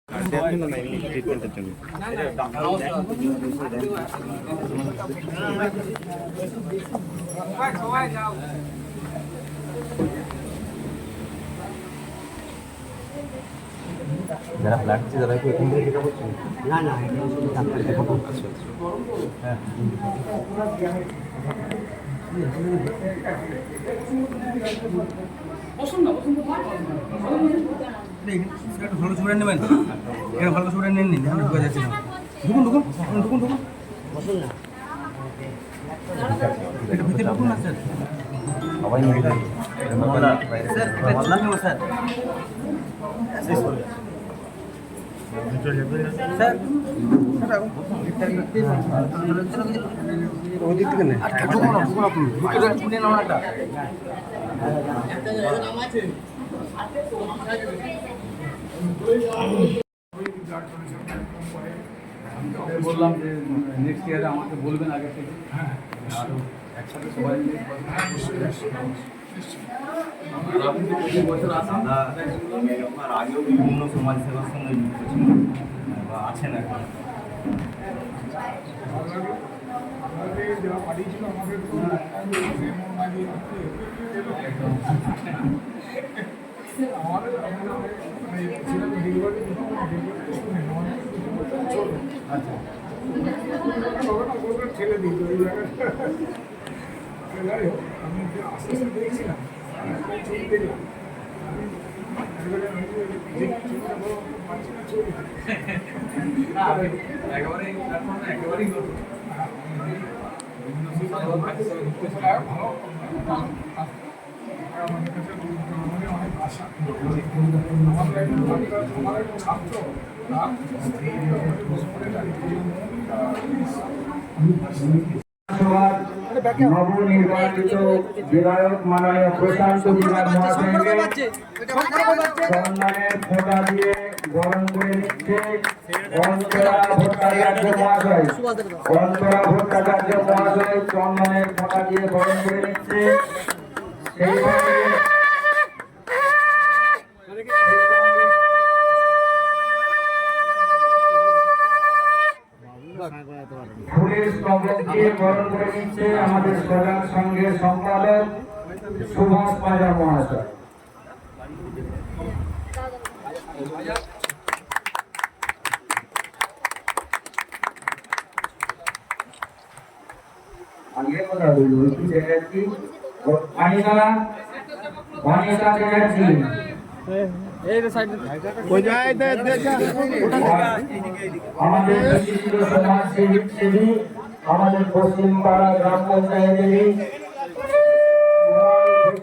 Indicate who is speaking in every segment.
Speaker 1: ট্রিটমেন্টের জন্য
Speaker 2: যারা লাগছে তারা কি এখান থেকে যেটা করছেন?
Speaker 3: না না ডাক্তার দেখাবো।
Speaker 2: হ্যাঁ
Speaker 3: একটু ভালো ছবিটা নেবেন, এখানে ভালো ছবিটা নেন নি, আমি ঢুকে যাচ্ছি না। ঢুকুন ঢুকুন ঢুকুন ঢুকুন, বসুন না, একটু ভিতরে ঢুকুন না স্যার।
Speaker 2: সবাই মিলে
Speaker 3: স্যার এটা ছবি নেবো স্যার। স্যার ওই দিক থেকে নেই, ঢুকুন না ঢুকুন আপনি, ঢুকে নেন একটা।
Speaker 4: বললাম যে নেক্সট ইয়ারে আমাকে বলবেন আগে থেকে, আরও একসাথে সবাই মিলে। আর আপনি তো প্রতি বছর আসেন।
Speaker 2: আমি আপনার আগেও বিভিন্ন সমাজসেবার সঙ্গে যুক্ত ছিলাম বা আছেন এখন।
Speaker 5: ছেলে দিত ওই জায়গাটা যাই হোক, আমি আস্তে আস্তে দেখছিলাম ছবি দেখলাম,
Speaker 4: একেবারেই একেবারেই ভালো।
Speaker 5: আমাদের কাছে অনেক আশা। আমার এক ছাত্র তার স্ত্রী
Speaker 6: নবনির্বাচিত বিধায়ক মাননীয় প্রশান্ত বিভাগ মহাশয়কে সম্মানের ফোঁটা দিয়ে বরণ করে নিচ্ছে অন্তরা ভট্টাচার্য মহাশয়। অন্তরা ভট্টাচার্য মহাশয় সম্মানের ফোঁটা দিয়ে বরণ করে নিচ্ছে। সেই সঙ্গে ফুলের স্তবক দিয়ে বরণ করে নিচ্ছে আমাদের সজাগ সংঘের সম্পাদক সুভাষ পাজা মহাশয়। আগে কথা বলবো কি দেখাচ্ছি অনিতা দেখাচ্ছি আমাদের বিশিষ্ট সমাজসেবী আমাদের পশ্চিমপাড়া গ্রাম পঞ্চায়েতেরই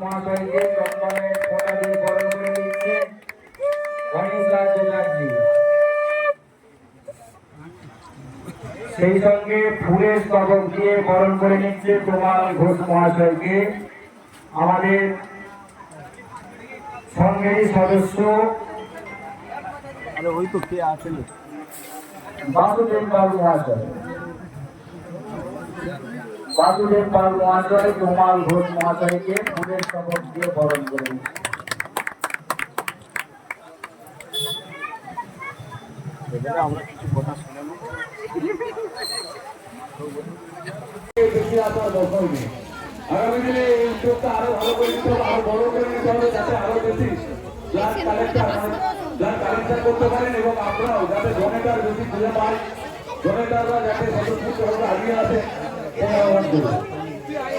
Speaker 6: মহাশয়কে সম্মানের ফোঁটা দিয়ে বরণ করে দিচ্ছে অনিতা চ্যাটার্জি। সেই সঙ্গে ফুলের স্তবক দিয়ে বরণ করে নিচ্ছে তোমাল ঘোষ মহাশয়কে আমাদের সংঘেরই সদস্য
Speaker 3: ওই তো কে আছেন
Speaker 6: বাসুদেব পাল মহাশয়। বাসুদেব পাল মহাশয় তোমাল ঘোষ মহাশয়কে ফুলের স্তবক দিয়ে বরণ করে নিচ্ছে।
Speaker 3: আমরা কিছু কথা শুনলাম।
Speaker 6: বেশি আপনার দখল নেই। আগামী দিনে এই উদ্যোগটা আরো ভালো করে নিতে হবে, আরো বড় করে নিতে হবে, যাতে আরো বেশি ব্লাড কালেকশন করতে পারেন এবং আমরাও যাতে ডোনেটার বেশি খুঁজে পাই, ডোনেটাররা যাতে স্বতঃস্ফূর্তভাবে আগিয়ে আসে সেই আহ্বান করব।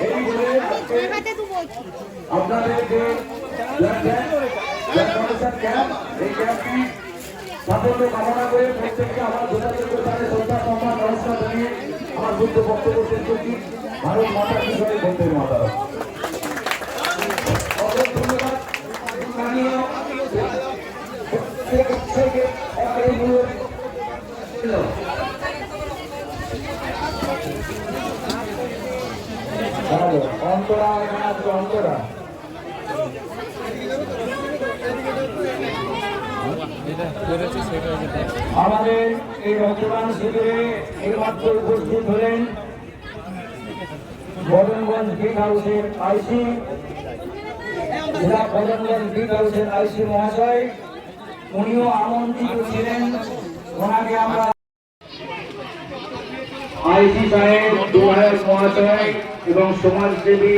Speaker 6: এই বলে আজকে আপনাদের যে ব্লাড ডোনেশন ক্যাম্প, এই ক্যাম্পটি সাফল্য কামনা করে প্রত্যেককে আমার যথাযোগ্য স্থানে শ্রদ্ধা সম্মান নমস্কার জানিয়ে আমার বুদ্ধ বক্তব্য শেষ করছি। ভারত মাতা কি জয়, বন্দে মাতারম। ধন্যবাদ। অন্তরা অন্তরা আমাদের এই রক্তদান শিবিরে এইমাত্র উপস্থিত হলেন বদনগঞ্জ বিগ হাউসের আইসি জেলা বদনগঞ্জ বিগ হাউসের আইসি মহাশয়। উনিও আমন্ত্রিত ছিলেন আইসি সাহেব, বিধায়ক মহাশয় এবং সমাজসেবী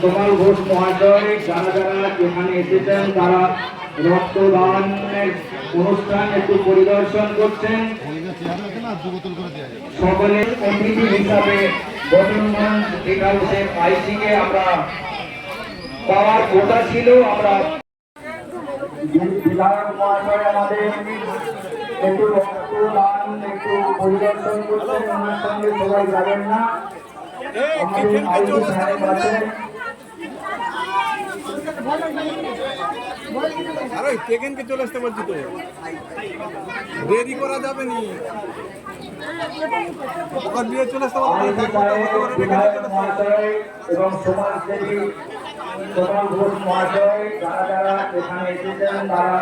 Speaker 6: সোমাল ঘোষ মহাশয় যারা যারা এখানে এসেছেন তারা রক্তদানের অনুষ্ঠান একটু পরিদর্শন করছেন। সকলের অতিথি হিসাবে বদনগঞ্জ হাউসের আইসিকে আমরা পাওয়ার কথা ছিল। আমরা বিধায়ক মহাশয় আমাদের একটু রক্তদান একটু পরিদর্শন করছেন, ওনার সঙ্গে সবাই যাবেন না। আমাদের আইসি সাহেব আছেন।
Speaker 5: আরে সেকেন্ডকে চলে আসতে বলছি তো, দেরি করা যাবে নি। ওখান দিয়ে চলে আসতে
Speaker 6: আইসি সাহেব, বিধায়ক মহাশয় এবং সমাজসেবী সোমাল ঘোষ মহাশয় যারা যারা এখানে এসেছেন তারা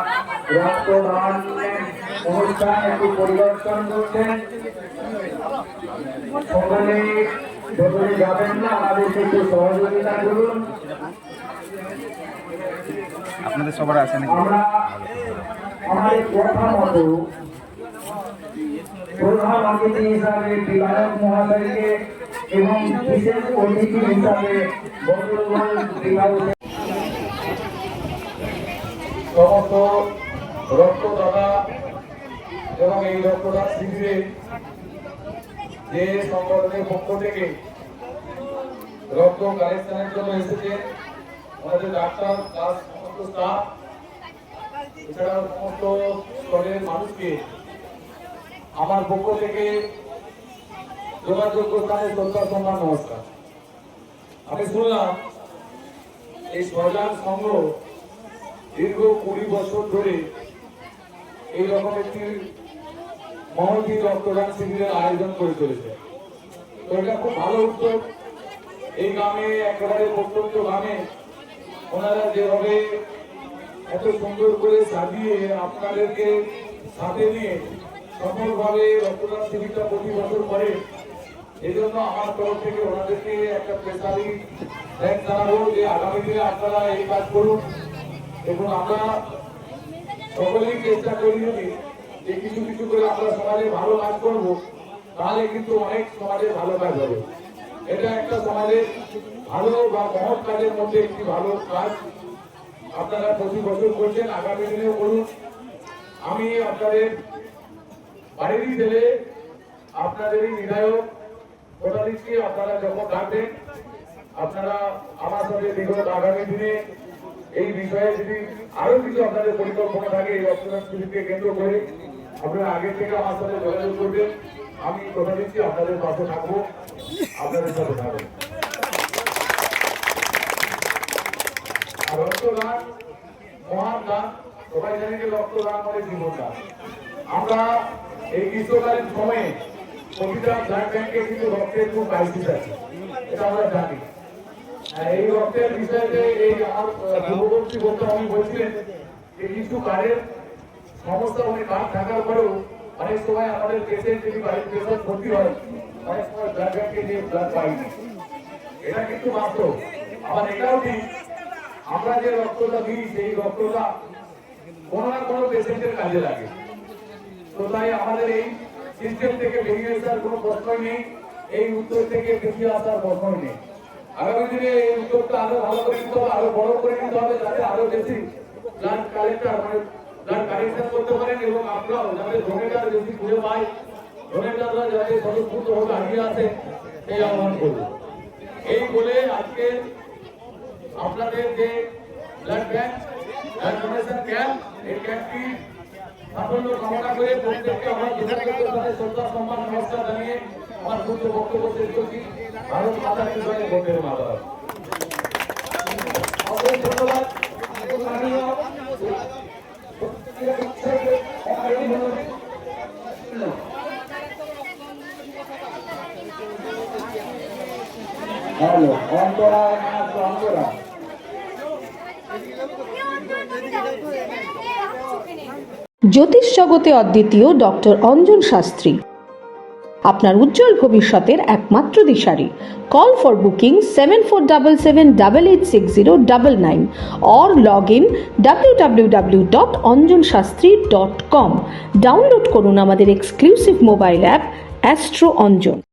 Speaker 6: রক্তদান অনুষ্ঠান একটু পরিদর্শন করছেন। সকলে ভেতরে যাবেন না, আমাদেরকে একটু সহযোগিতা করুন।
Speaker 3: আপনাদের সবার আছে নাকি?
Speaker 6: আমরা আমাদের কথা মতো প্রধান অতিথি হিসাবে বিধায়ক মহাশয়কে এবং বিশেষ অতিথি হিসাবে বদরগঞ্জ হাউসের সমস্ত রক্তদাতা এবং এই রক্তদান শিবিরে যে সংগঠনের পক্ষ থেকে রক্ত কালেকশনের জন্য এসেছে আমাদের ডাক্তার প্লাস সমস্ত স্টাফ, এছাড়াও সমস্ত স্তরের মানুষকে আমার পক্ষ থেকে যোগাযোগ্য স্থানে শ্রদ্ধা সম্মান নমস্কার। আমি শুনলাম এই সরকার সংঘ দীর্ঘ 20 বছর ধরে এই রকম একটি মহতী রক্তদান শিবিরের আয়োজন করে চলেছে। তো এটা খুব ভালো উদ্যোগ। এই গ্রামে একেবারে প্রত্যন্ত গ্রামে ওনারা যেভাবে এত সুন্দর করে সাজিয়ে আপনাদেরকে সাথে নিয়ে সফলভাবে রক্তদান শিবিরটা প্রতি বছর করে, এই জন্য আমার তরফ থেকে ওনাদেরকে একটা স্পেশালি থ্যাঙ্কস জানাবো যে আগামী দিনে আপনারা এই কাজ করুন। দেখুন আমরা সকলেই চেষ্টা করি যদি যে কিছু কিছু করে আমরা সমাজে ভালো কাজ করবো, তাহলে কিন্তু অনেক সমাজে ভালো কাজ হবে। এটা একটা সমাজের ভালো বা মহৎ কাজের মধ্যে একটি ভালো কাজ আপনারা প্রতি বছর করছেন, আগামী দিনেও করুন। আমি আপনাদের বাড়িরই ছেলে, আপনাদেরই বিধায়ক কথা দিচ্ছি, আপনারা যখন ডাকবেন আপনারা আমার সাথে বিগত আগামী দিনে এই বিষয়ে যদি আরো কিছু আপনাদের পরিকল্পনা থাকে এই রক্তদান শিবিরকে কেন্দ্র করে আপনারা আগে থেকে আমার সাথে যোগাযোগ করবেন। আমি কথা দিচ্ছি আপনাদের পাশে থাকবো, আপনাদের সাথে থাকবো। আর রক্তদান মহান দান, সবাই জানি যে রক্তদান মানে জীবনদান। আমরা এই গ্রীষ্মকালীন সময়ে প্রতিটা ব্লাড ব্যাংকে কিন্তু রক্তের খুব ক্রাইসিস আছে, এটা আমরা জানি। এই রক্তের বিষয়ে এই আমার পূর্ববর্তী বক্তা উনি বলছিলেন যে কিছু কার্ডের সমস্যা, উনি কার্ড থাকার পরেও অনেক সময় আমাদের পেশেন্ট যদি বাড়ির পেশেন্ট ভর্তি হয় অনেক সময় ব্লাড ব্যাংকে যে ব্লাড পাইনি, এটা কিন্তু বাস্তব। আবার এটাও ঠিক, আমরা যে রক্তটা দিই সেই রক্তটা কোনো না কোনো পেশেন্টের কাজে লাগে। তো তাই আমাদের এই সিস্টেম থেকে বেরিয়ে আসার কোনো প্রশ্নই নেই, এই উদ্যোগ থেকে বেরিয়ে আসার প্রশ্নই নেই। আগামী দিনে এই উদ্যোগটা আরো ভালো করে নিতে হবে, আরো বড় করে নিতে হবে, যাতে আরো বেশি ব্লাড কালেক্টর মানে ব্লাড কালেকশন করতে পারেন এবং আপনারাও যাতে ডোনেটার বেশি খুঁজে পায়, ডোনেটাররা যাতে স্বতঃস্ফূর্তভাবে আগিয়ে আসে এই আহ্বান করব। এই বলে আজকে আপনাদের যে blood bank blood donation camp, এই ক্যাম্পটি সাফল্য কামনা করে প্রত্যেককে আমরা শ্রদ্ধা সম্মান নমস্কার জানিয়ে আমার পূর্ণ বক্তব্য শেষ করছি। ভারত মাতা কি জয়, বন্দে মাতরম। অনেক ধন্যবাদ। হ্যালো, অন্তরা অন্তরা
Speaker 1: জ্যোতিষ জগতে অদ্বিতীয় ডক্টর অঞ্জন শাস্ত্রী, আপনার উজ্জ্বল ভবিষ্যতের একমাত্র দিশারি। Call for booking 7477886099 or log in www.anjanshastri.com. Download করুন আমাদের exclusive mobile app astro Anjan.